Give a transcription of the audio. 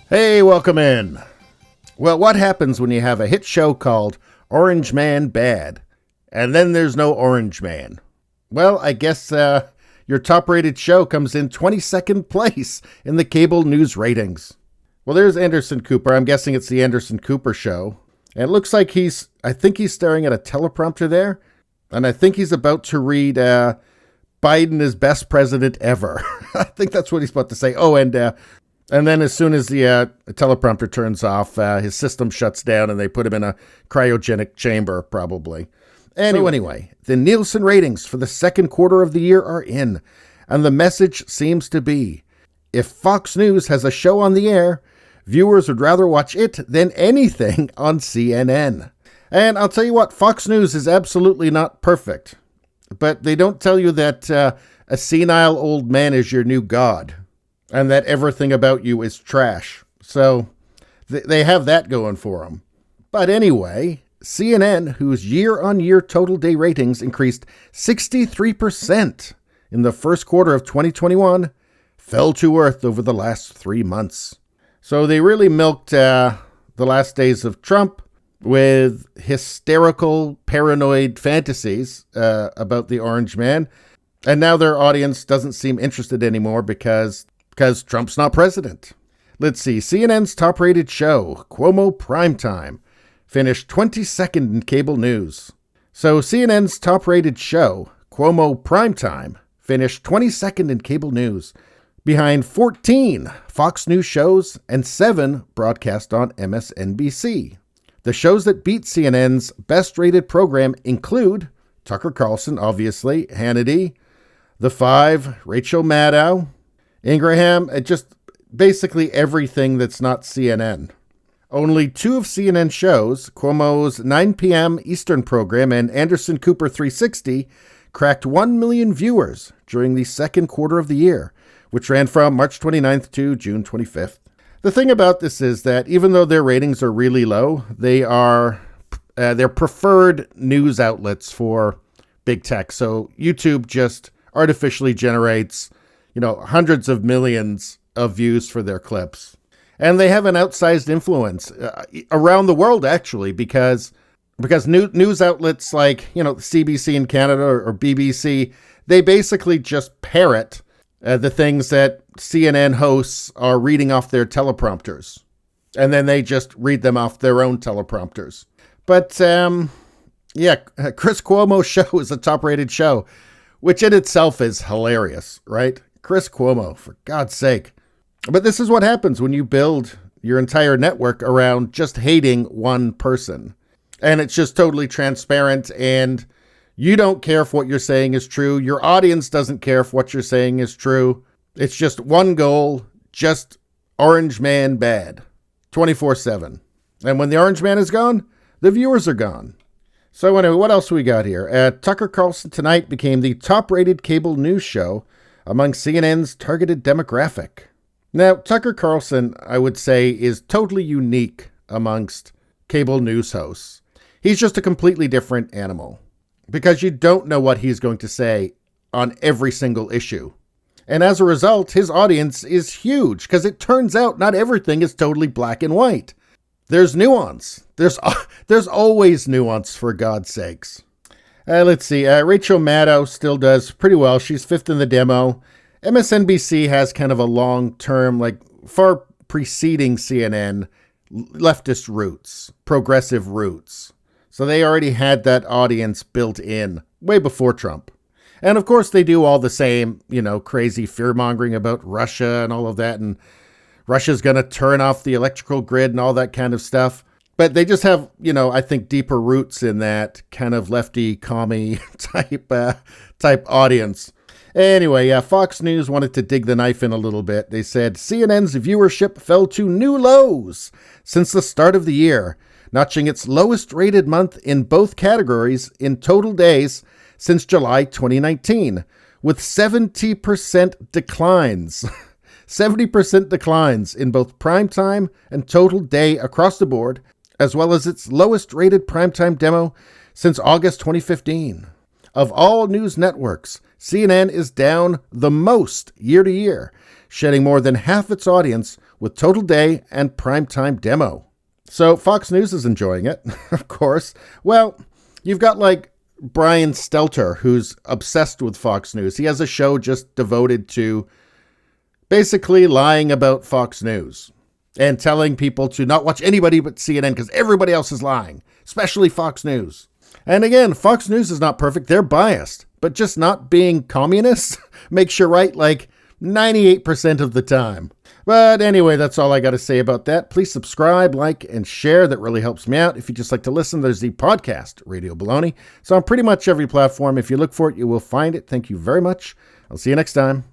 Hey, welcome in. Well, what happens when you have a hit show called Orange Man Bad, and then there's no Orange Man? Well, I guess your top-rated show comes in 22nd place in the cable news ratings. Well, there's Anderson Cooper. I'm guessing it's the Anderson Cooper show. And it looks like I think he's staring at a teleprompter there, and I think he's about to read Biden is best president ever. I think that's what he's about to say. Oh, and then as soon as the teleprompter turns off, his system shuts down and they put him in a cryogenic chamber, probably. Anyway, the Nielsen ratings for the second quarter of the year are in, and the message seems to be, if Fox News has a show on the air, viewers would rather watch it than anything on CNN. And I'll tell you what, Fox News is absolutely not perfect, but they don't tell you that a senile old man is your new god, and that everything about you is trash. So they have that going for them. But anyway, CNN, whose year-on-year total day ratings increased 63% in the first quarter of 2021, fell to earth over the last 3 months. So they really milked the last days of Trump with hysterical, paranoid fantasies about the Orange Man. And now their audience doesn't seem interested anymore because Trump's not president. Let's see. CNN's top-rated show, Cuomo Primetime, finished 22nd in cable news. So CNN's top-rated show, Cuomo Primetime, finished 22nd in cable news, behind 14 Fox News shows and 7 broadcast on MSNBC. The shows that beat CNN's best-rated program include Tucker Carlson, obviously, Hannity, The Five, Rachel Maddow, Ingraham, just basically everything that's not CNN. Only 2 of CNN shows, Cuomo's 9 p.m. Eastern program and Anderson Cooper 360, cracked 1 million viewers during the second quarter of the year, which ran from March 29th to June 25th. The thing about this is that even though their ratings are really low, they're preferred news outlets for big tech. So YouTube just artificially generates hundreds of millions of views for their clips. And they have an outsized influence around the world, actually, because news outlets like, CBC in Canada or BBC, they basically just parrot the things that CNN hosts are reading off their teleprompters. And then they just read them off their own teleprompters. But, Chris Cuomo's show is a top-rated show, which in itself is hilarious, right? Chris Cuomo, for God's sake. But this is what happens when you build your entire network around just hating one person. And it's just totally transparent, and you don't care if what you're saying is true. Your audience doesn't care if what you're saying is true. It's just one goal, just Orange Man bad, 24/7. And when the Orange Man is gone, the viewers are gone. So anyway, what else we got here? Tucker Carlson Tonight became the top-rated cable news show among CNN's targeted demographic. Now, Tucker Carlson, I would say, is totally unique amongst cable news hosts. He's just a completely different animal because you don't know what he's going to say on every single issue. And as a result, his audience is huge because it turns out not everything is totally black and white. There's nuance. There's always nuance, for God's sakes. Let's see. Rachel Maddow still does pretty well. She's 5th in the demo. MSNBC has kind of a long-term, far preceding CNN, leftist roots, progressive roots. So they already had that audience built in way before Trump. And of course they do all the same, crazy fear-mongering about Russia and all of that. And Russia's going to turn off the electrical grid and all that kind of stuff. But they just have, I think deeper roots in that kind of lefty, commie type audience. Anyway, Fox News wanted to dig the knife in a little bit. They said CNN's viewership fell to new lows since the start of the year, notching its lowest rated month in both categories in total days since July 2019, with 70% declines. 70% declines in both primetime and total day across the board, as well as its lowest rated primetime demo since August 2015. of all news networks, CNN is down the most year to year, shedding more than half its audience with total day and primetime demo. So Fox News is enjoying it, of course. Well, you've got like Brian Stelter, who's obsessed with Fox News. He has a show just devoted to basically lying about Fox News and telling people to not watch anybody but CNN because everybody else is lying, especially Fox News. And again, Fox News is not perfect. They're biased, but just not being communists makes you right like 98% of the time. But anyway, that's all I got to say about that. Please subscribe, like, and share. That really helps me out. If you just like to listen, there's the podcast, Radio Baloney. So on pretty much every platform. If you look for it, you will find it. Thank you very much. I'll see you next time.